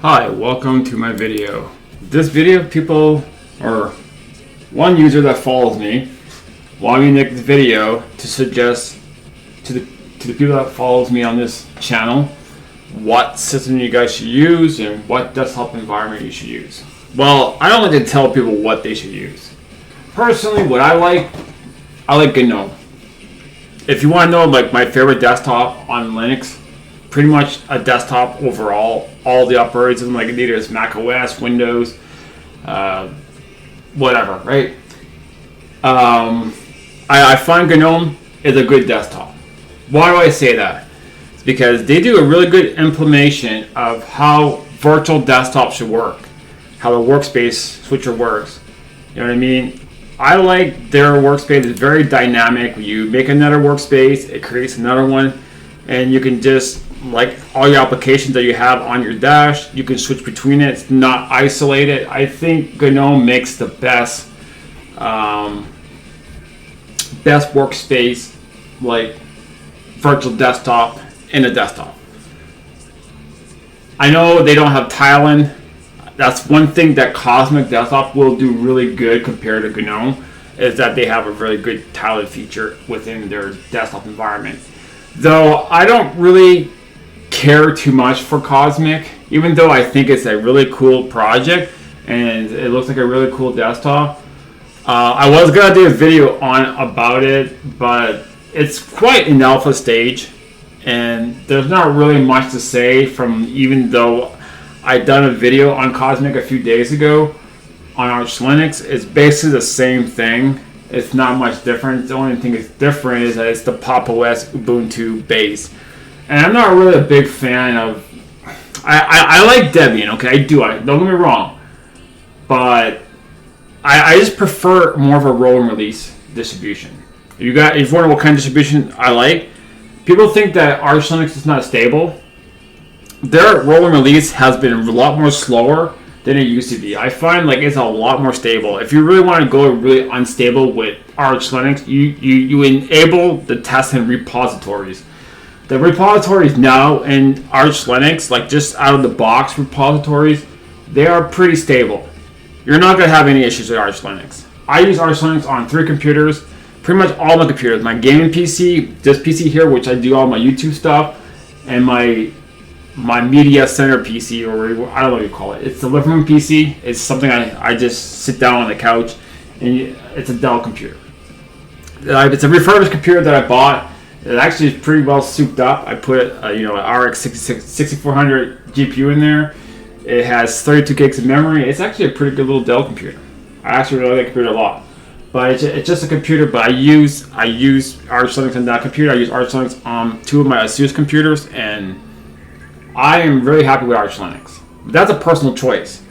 Hi, welcome to my video. This video, one user that follows me wanted me to make this video to suggest to the people that follows me on this channel what system you guys should use and what desktop environment you should use. Well, I don't like to tell people what they should use. Personally, what I like GNOME. If you want to know like my favorite desktop on Linux, pretty much a desktop overall, all the operating system, like either it's Mac OS, Windows, whatever, right? I find GNOME is a good desktop. Why do I say that? It's because they do a really good implementation of how virtual desktop should work, how the workspace switcher works. You know what I mean? I like their workspace. It's very dynamic. You make another workspace, it creates another one, and you can just, like all your applications that you have on your dash, you can switch between it. It's not isolated. I think GNOME makes the best workspace, like virtual desktop in a desktop. I know they don't have tiling. That's one thing that Cosmic Desktop will do really good compared to GNOME, is that they have a really good tiling feature within their desktop environment. Though I don't really care too much for Cosmic, even though I think it's a really cool project and it looks like a really cool desktop. I was gonna do a video about it, but it's quite in alpha stage and there's not really much to say, from even though I done a video on Cosmic a few days ago on Arch Linux. It's basically the same thing. It's not much different. The only thing that's different is that it's the Pop! OS Ubuntu base. And I'm not really a big fan of... I like Debian, okay? Don't get me wrong. But I just prefer more of a roll and release distribution. If you wonder what kind of distribution I like, people think that Arch Linux is not stable. Their roll and release has been a lot more slower than it used to be. I find like it's a lot more stable. If you really want to go really unstable with Arch Linux, you enable the test in repositories. The repositories now in Arch Linux, like just out of the box repositories, they are pretty stable. You're not going to have any issues with Arch Linux. I use Arch Linux on 3 computers, pretty much all my computers. My gaming PC, this PC here, which I do all my YouTube stuff, and my media center PC, or I don't know what you call it. It's the living room PC. It's something I just sit down on the couch, and it's a Dell computer. It's a refurbished computer that I bought. It actually is pretty well souped up. I put an RX 6400 GPU in there. It has 32 gigs of memory. It's actually a pretty good little Dell computer. I actually really like the computer a lot. But it's just a computer. But I use Arch Linux on that computer. I use Arch Linux on 2 of my ASUS computers, and I am really happy with Arch Linux. That's a personal choice.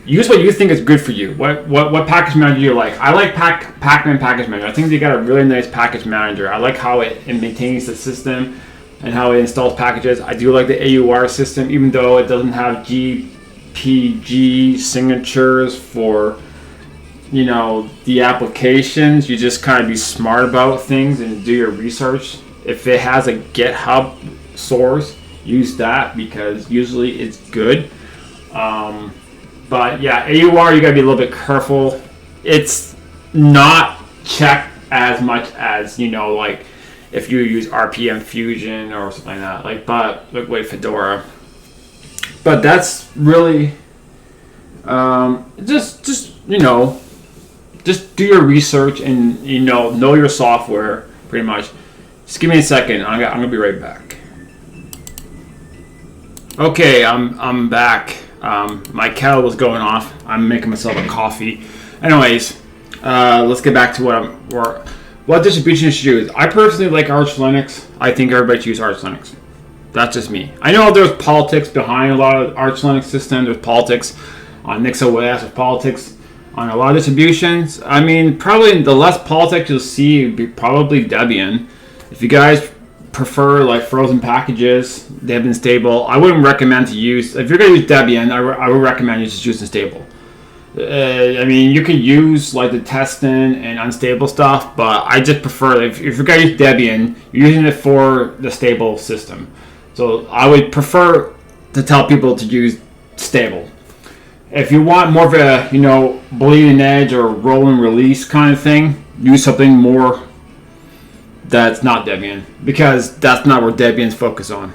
Use what you think is good for you. What package manager you like. I like Pacman Package Manager. I think they got a really nice package manager. I like how it maintains the system and how it installs packages. I do like the AUR system, even though it doesn't have GPG signatures for the applications. You just kind of be smart about things and do your research. If it has a GitHub source, use that because usually it's good. But yeah, AUR, you gotta be a little bit careful. It's not checked as much as like if you use RPM Fusion or something like that, but Fedora. But that's really just do your research and know your software pretty much. Just give me a second. I'm gonna be right back. Okay, I'm back. My kettle was going off. I'm making myself a coffee. Anyways, let's get back to what distribution you should use. I personally like Arch Linux. I think everybody should use Arch Linux. That's just me. I know there's politics behind a lot of Arch Linux systems. There's politics on NixOS. There's politics on a lot of distributions. I mean, probably the less politics you'll see would be probably Debian. If you guys prefer like frozen packages, they've been stable. I wouldn't recommend to use, if you're going to use Debian, I would recommend you just using stable. I mean, you could use like the testing and unstable stuff, but I just prefer, if you're going to use Debian, you're using it for the stable system. So I would prefer to tell people to use stable. If you want more of a, bleeding edge or roll and release kind of thing, use something more that's not Debian, because that's not where Debian's focus on.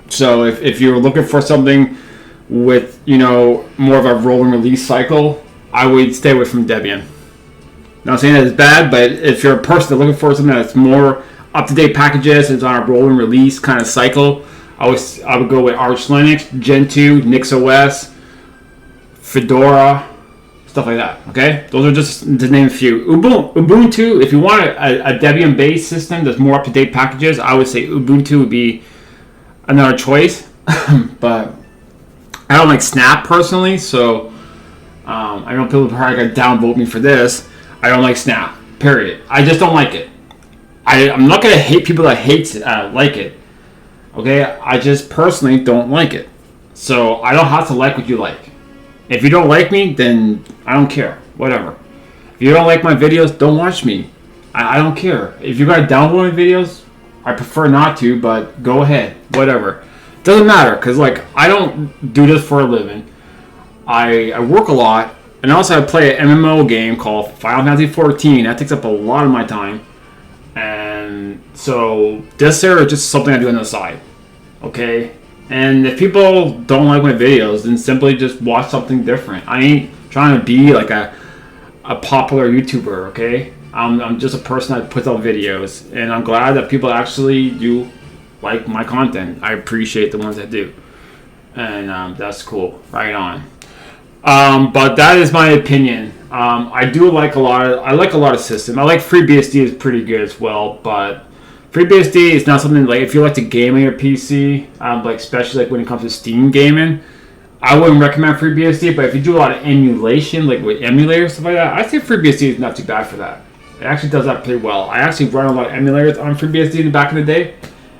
So if you're looking for something with, more of a roll and release cycle, I would stay away from Debian. Not saying that it's bad, but if you're a person that's looking for something that's more up-to-date packages, it's on a roll and release kind of cycle, I would go with Arch Linux, Gentoo, NixOS, Fedora, stuff like that. Okay, those are just to name a few. Ubuntu, if you want a Debian-based system that's more up-to-date packages, I would say Ubuntu would be another choice. But I don't like Snap personally, so I know people probably gonna downvote me for this. I don't like Snap. Period. I just don't like it. I'm not gonna hate people that like it. Okay, I just personally don't like it. So I don't have to like what you like. If you don't like me, then I don't care. Whatever. If you don't like my videos, don't watch me. I don't care. If you gotta download my videos, I prefer not to, but go ahead. Whatever. Doesn't matter, because I don't do this for a living. I work a lot, and also I play an MMO game called Final Fantasy 14. That takes up a lot of my time. And so this here is just something I do on the side. Okay? And if people don't like my videos, then simply just watch something different. I ain't trying to be like a popular YouTuber, okay? I'm just a person that puts out videos, and I'm glad that people actually do like my content. I appreciate the ones that do, and that's cool. Right on. But that is my opinion. I like a lot of systems. I like FreeBSD is pretty good as well, but FreeBSD is not something if you like to game on your PC, especially when it comes to Steam gaming, I wouldn't recommend FreeBSD. But if you do a lot of emulation, with emulators stuff like that, I think FreeBSD is not too bad for that. It actually does that pretty well. I actually run a lot of emulators on FreeBSD back in the day,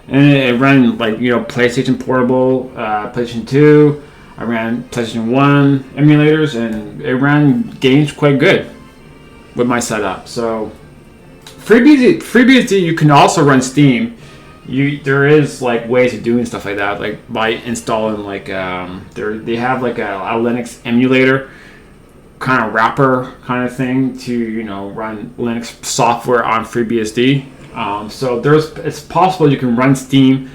and it ran PlayStation Portable, PlayStation 2. I ran PlayStation 1 emulators, and it ran games quite good with my setup. So FreeBSD, you can also run Steam. There is ways of doing stuff like that, by installing they have a Linux emulator kind of wrapper kind of thing to run Linux software on FreeBSD. So it's possible you can run Steam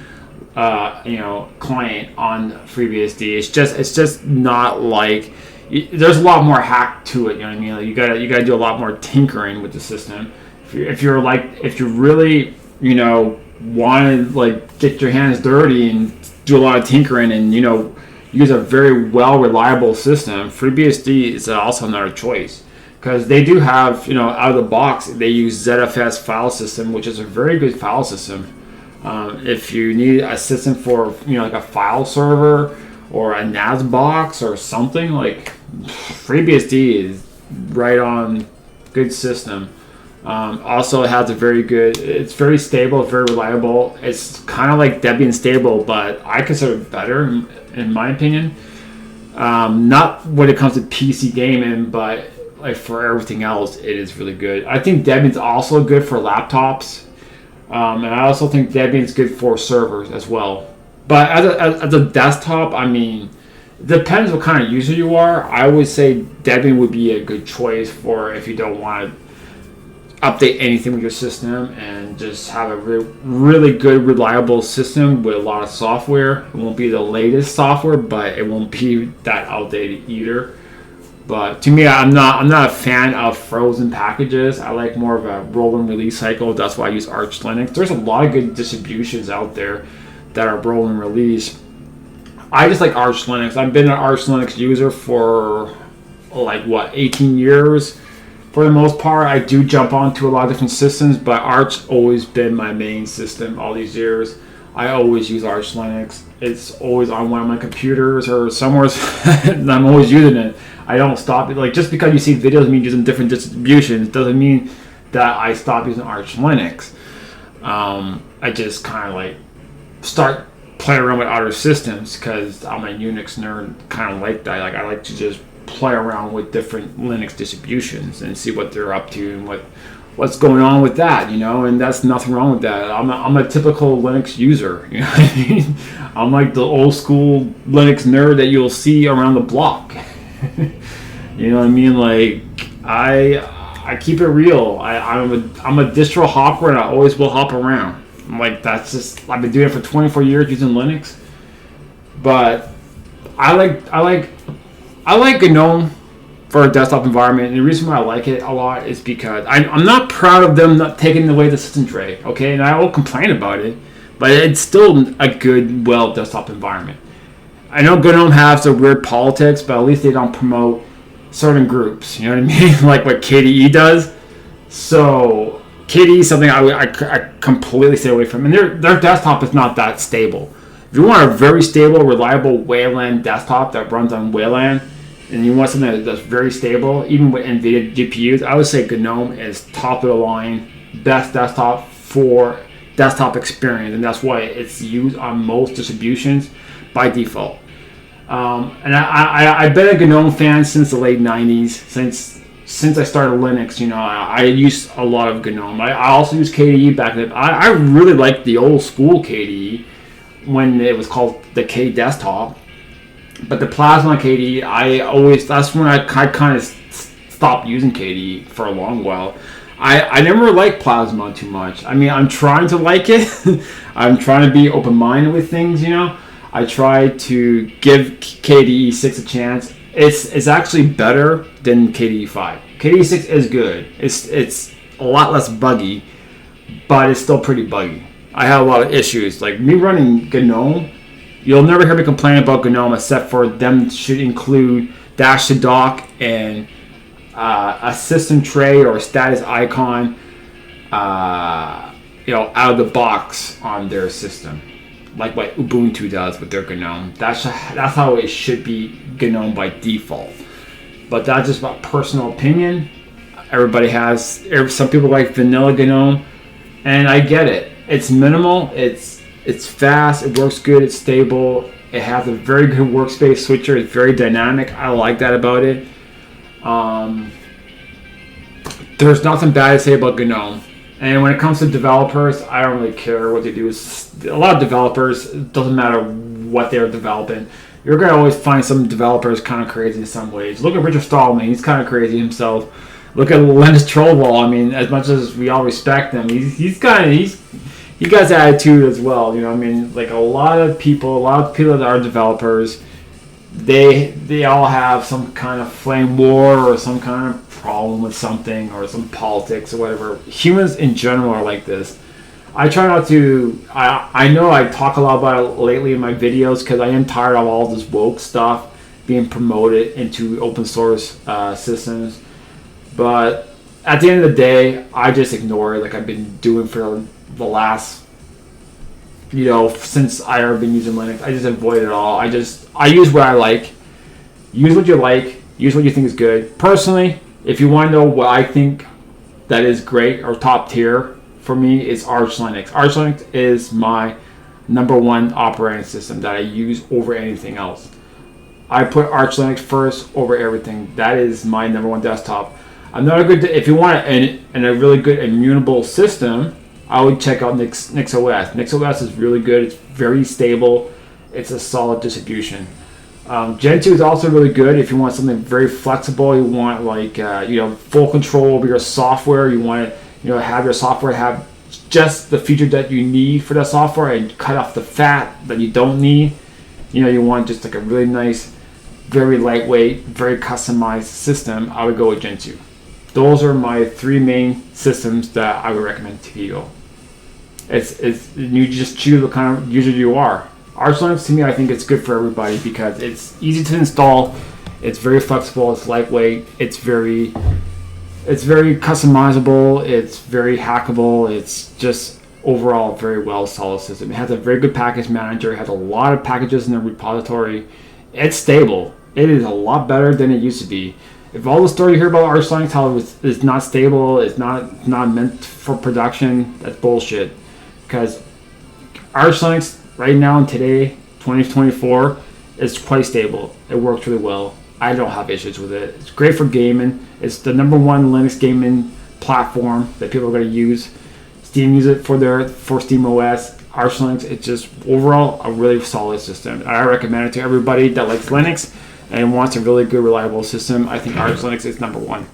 client on FreeBSD. It's just not there's a lot more hack to it. You know what I mean? You gotta do a lot more tinkering with the system. If you really want to get your hands dirty and do a lot of tinkering and use a very well reliable system, FreeBSD is also another choice, because they do have out of the box they use ZFS file system, which is a very good file system. If you need a system for a file server or a NAS box or something, FreeBSD is right on, good system. Also, it has it's very stable, very reliable. It's kind of like Debian stable, but I consider it better in my opinion. Not when it comes to PC gaming, but for everything else, it is really good. I think Debian's also good for laptops. And I also think Debian's good for servers as well. But as a desktop, it depends what kind of user you are. I would say Debian would be a good choice for if you don't want to update anything with your system and just have a really good, reliable system with a lot of software. It won't be the latest software, but it won't be that outdated either. But to me, I'm not a fan of frozen packages. I like more of a roll and release cycle. That's why I use Arch Linux. There's a lot of good distributions out there that are roll and release. I just like Arch Linux. I've been an Arch Linux user for 18 years. For the most part, I do jump onto a lot of different systems, but Arch always been my main system all these years. I always use Arch Linux. It's always on one of my computers or somewhere, and I'm always using it. I don't stop it. Just because you see videos of me using different distributions doesn't mean that I stop using Arch Linux. I just kind of start playing around with other systems because I'm a Unix nerd, kind of like that. I like to just play around with different Linux distributions and see what they're up to and what's going on with that, and that's nothing wrong with that. I'm a typical Linux user, you know what I mean? I'm like the old school Linux nerd that you'll see around the block. You know what I mean? Like, I keep it real. I'm a distro hopper, and I always will hop around. I'm like, that's just, I've been doing it for 24 years using Linux. But I like GNOME for a desktop environment, and the reason why I like it a lot is because I'm not proud of them not taking away the system tray, okay? And I will complain about it, but it's still a good, desktop environment. I know GNOME has the weird politics, but at least they don't promote certain groups, you know what I mean? Like what KDE does. So KDE is something I completely stay away from, and their desktop is not that stable. If you want a very stable, reliable Wayland desktop that runs on Wayland, and you want something that's very stable, even with NVIDIA GPUs, I would say GNOME is top of the line, best desktop for desktop experience, and that's why it's used on most distributions by default. And I've been a GNOME fan since the late 90s, since I started Linux. I used a lot of GNOME. I also used KDE back then. I really liked the old school KDE when it was called the K Desktop. But the Plasma KDE, that's when I kind of stopped using KDE for a long while. I never liked Plasma too much. I mean, I'm trying to like it. I'm trying to be open-minded with things, I try to give KDE 6 a chance. It's actually better than KDE 5. KDE 6 is good. It's a lot less buggy, but it's still pretty buggy. I have a lot of issues. Like me running GNOME, you'll never hear me complain about GNOME except for them should include dash to dock and a system tray or a status icon, out of the box on their system, like what Ubuntu does with their GNOME. That's how it should be GNOME by default. But that's just about personal opinion. Some people like vanilla GNOME, and I get it. It's minimal. It's fast. It works good. It's stable. It has a very good workspace switcher. It's very dynamic. I like that about it. There's nothing bad to say about GNOME. And when it comes to developers, I don't really care what they do. A lot of developers, it doesn't matter what they're developing. You're going to always find some developers kind of crazy in some ways. Look at Richard Stallman. He's kind of crazy himself. Look at Linus Torvalds. I mean, as much as we all respect him, he got attitude as well. I mean, like a lot of people that are developers, they all have some kind of flame war or some kind of problem with something or some politics or whatever. Humans in general are like this. I try not to. I know I talk a lot about it lately in my videos because I am tired of all this woke stuff being promoted into open source systems. But at the end of the day, I just ignore it like I've been doing for the last, since I've been using Linux. I just avoid it all. I use what I like. Use what you like. Use what you think is good. Personally, if you want to know what I think that is great or top tier for me, is Arch Linux. Arch Linux is my number one operating system that I use over anything else. I put Arch Linux first over everything. That is my number one desktop. If you want a really good immutable system, I would check out NixOS. NixOS is really good. It's very stable. It's a solid distribution. Gentoo is also really good if you want something very flexible. You want full control over your software. You want to have your software have just the feature that you need for that software and cut off the fat that you don't need. You want just like a really nice, very lightweight, very customized system. I would go with Gentoo. Those are my three main systems that I would recommend to people. You just choose what kind of user you are. Arch Linux, to me, I think it's good for everybody because it's easy to install, it's very flexible, it's lightweight, it's very customizable, it's very hackable, it's just overall very well solid system. It has a very good package manager, it has a lot of packages in the repository. It's stable. It is a lot better than it used to be. If all the story you hear about Arch Linux, how it's not stable, it's not meant for production, that's bullshit. Because Arch Linux right now and today, 2024, is quite stable. It works really well. I don't have issues with it. It's great for gaming. It's the number one Linux gaming platform that people are going to use. Steam use it for Steam OS. Arch Linux, it's just overall a really solid system. I recommend it to everybody that likes Linux and wants a really good, reliable system. I think Arch Linux is number one.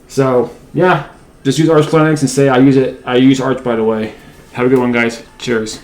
So yeah, just use Arch Linux and say I use it. I use Arch, by the way. Have a good one, guys. Cheers.